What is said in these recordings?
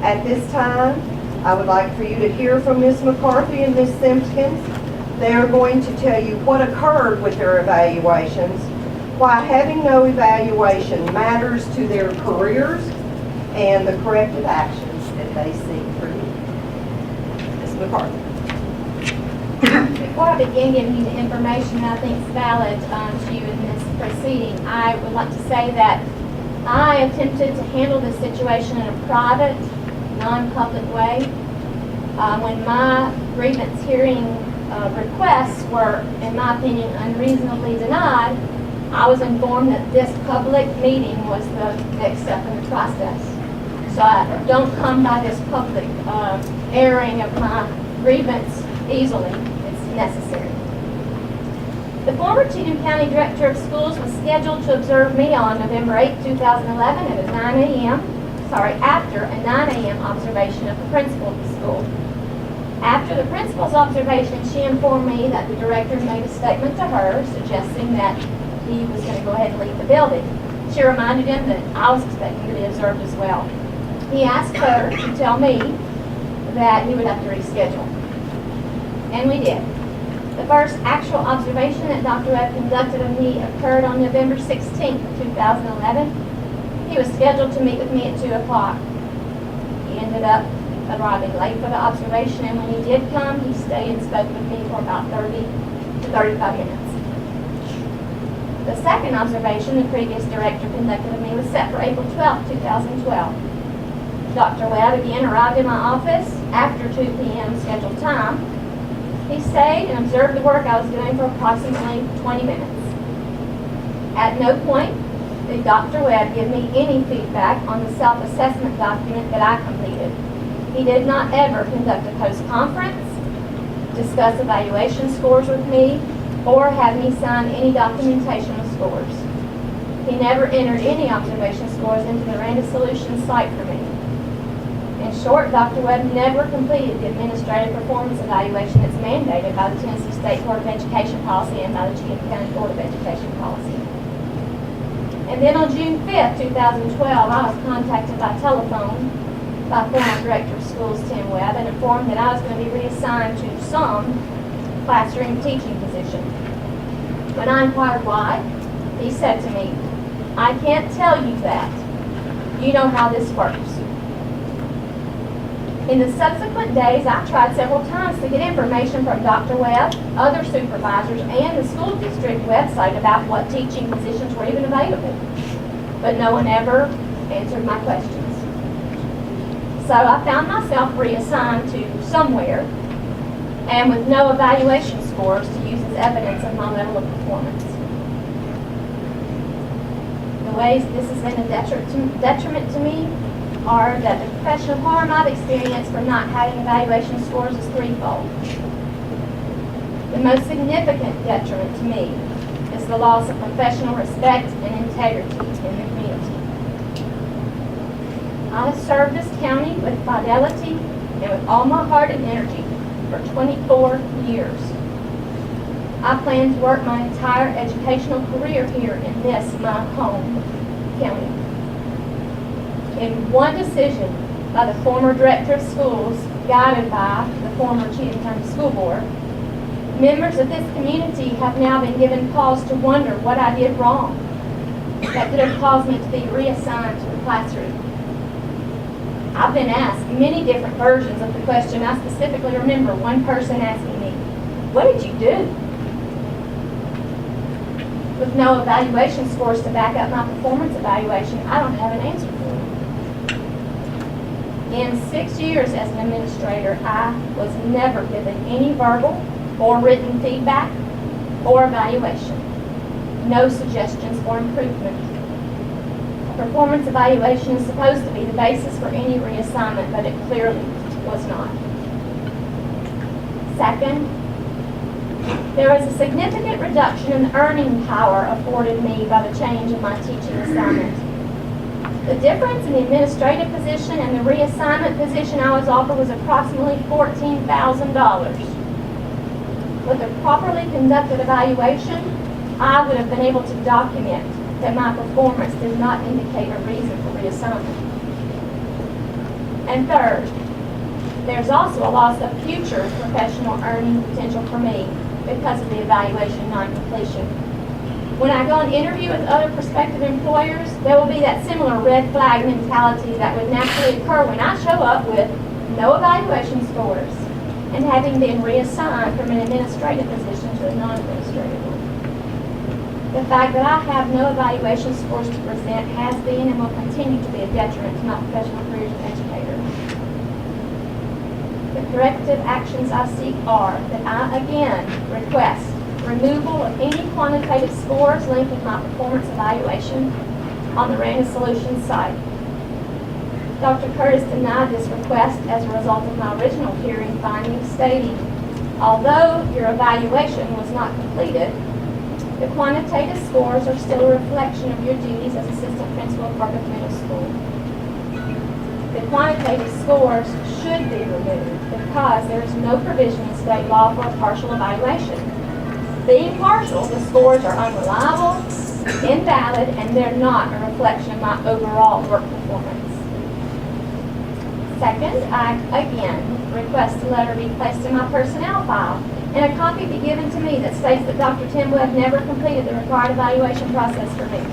At this time, I would like for you to hear from Ms. McCarthy and Ms. Simpkins. They are going to tell you what occurred with their evaluations, why having no evaluation matters to their careers, and the corrective actions that they seek for you. Ms. McCarthy. Before I begin giving you the information that I think is valid to you in this proceeding, I would like to say that I attempted to handle this situation in a private, non-public way. When my grievance hearing requests were, in my opinion, unreasonably denied, I was informed that this public meeting was the next step in the process. So I don't come by this public airing of my grievance easily. It's necessary. The former Cheatham County Director of Schools was scheduled to observe me on November 8, 2011 at a 9 a.m. After a 9 a.m. observation of the principal of the school. After the principal's observation, she informed me that the director made a statement to her suggesting that he was going to go ahead and leave the building. She reminded him that I was expecting to be observed as well. He asked her to tell me that he would have to reschedule. And we did. The first actual observation that Dr. Webb conducted of me occurred on November 16, 2011. He was scheduled to meet with me at 2 o'clock. He ended up arriving late for the observation, and when he did come, he stayed and spoke with me for about 30 to 35 minutes. The second observation the previous director conducted of me was set for April 12, 2012. Dr. Webb again arrived in my office after 2 p.m. scheduled time. He stayed and observed the work I was doing for approximately 20 minutes. At no point did Dr. Webb give me any feedback on the self-assessment document that I completed. He did not ever conduct a post-conference, discuss evaluation scores with me, or have me sign any documentation of scores. He never entered any observation scores into the Randa Solutions site for me. In short, Dr. Webb never completed the administrative performance evaluation that's mandated by the Tennessee State Board of Education policy and by the Cheatham County Board of Education policy. And then on June 5th, 2012, I was contacted by telephone by former Director of Schools Tim Webb and informed that I was going to be reassigned to some classroom teaching position. When I inquired why, he said to me, "I can't tell you that. You know how this works." In the subsequent days, I tried several times to get information from Dr. Webb, other supervisors, and the school district website about what teaching positions were even available. But no one ever answered my questions. So I found myself reassigned to somewhere, and with no evaluation scores to use as evidence of my level of performance. The ways this has been a detriment to me are that the professional harm I've experienced from not having evaluation scores is threefold. The most significant detriment to me is the loss of professional respect and integrity in the community. I have served this county with fidelity and with all my heart and energy for 24 years. I plan to work my entire educational career here in this, my home county. In one decision by the former Director of Schools, guided by the former Cheatham County School Board, members of this community have now been given cause to wonder what I did wrong that could have caused me to be reassigned to the classroom. I've been asked many different versions of the question. I specifically remember one person asking me, "What did you do?" With no evaluation scores to back up my performance evaluation, I don't have an answer for them. In 6 years as an administrator, I was never given any verbal or written feedback or evaluation. No suggestions for improvement. A performance evaluation is supposed to be the basis for any reassignment, but it clearly was not. Second, there was a significant reduction in the earning power afforded me by the change in my teaching assignment. The difference in the administrative position and the reassignment position I was offered was approximately $14,000. With a properly conducted evaluation, I would have been able to document that my performance did not indicate a reason for reassignment. And third, there's also a loss of future professional earning potential for me because of the evaluation non-completion. When I go and interview with other prospective employers, there will be that similar red flag mentality that would naturally occur when I show up with no evaluation scores and having been reassigned from an administrative position to a non-administrative one. The fact that I have no evaluation scores to present has been and will continue to be a detriment to my professional career as an educator. The corrective actions I seek are that I again request removal of any quantitative scores linked with my performance evaluation on the Random Solutions site. Dr. Curtis denied this request as a result of my original hearing findings stating, although your evaluation was not completed, the quantitative scores are still a reflection of your duties as assistant principal of Parker Middle School. The quantitative scores should be removed because there is no provision in state law for a partial evaluation. Being partial, the scores are unreliable, invalid, and they're not a reflection of my overall work performance. Second, I again request a letter be placed in my personnel file and a copy be given to me that states that Dr. Tim Webb never completed the required evaluation process for me.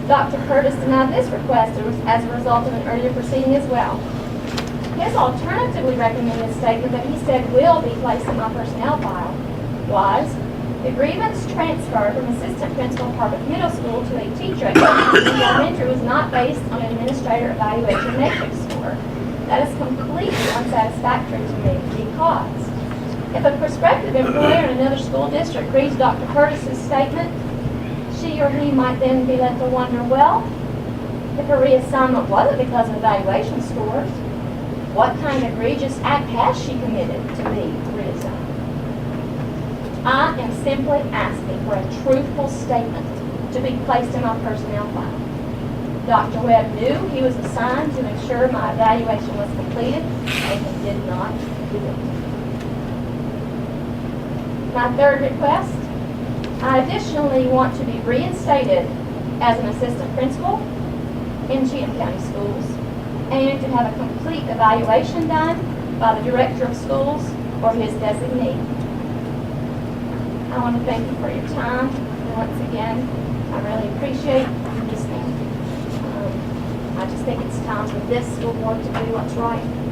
Dr. Curtis denied this request as a result of an earlier proceeding as well. His alternatively recommended statement that he said will be placed in my personnel file was, the grievance transfer from assistant principal of Harvard Middle School to a teacher at Elementary was not based on an administrator evaluation matrix score. That is completely unsatisfactory to me because if a prospective employer in another school district reads Dr. Curtis's statement, she or he might then be led to wonder, well, if a reassignment wasn't because of evaluation scores, what kind of egregious act has she committed to be reassigned? I am simply asking for a truthful statement to be placed in my personnel file. Dr. Webb knew he was assigned to ensure my evaluation was completed, and he did not do it. My third request, I additionally want to be reinstated as an assistant principal in Cheatham County Schools and to have a complete evaluation done by the director of schools or his designee. I want to thank you for your time. And once again, I really appreciate you listening. I just think it's time for this school board to do what's right.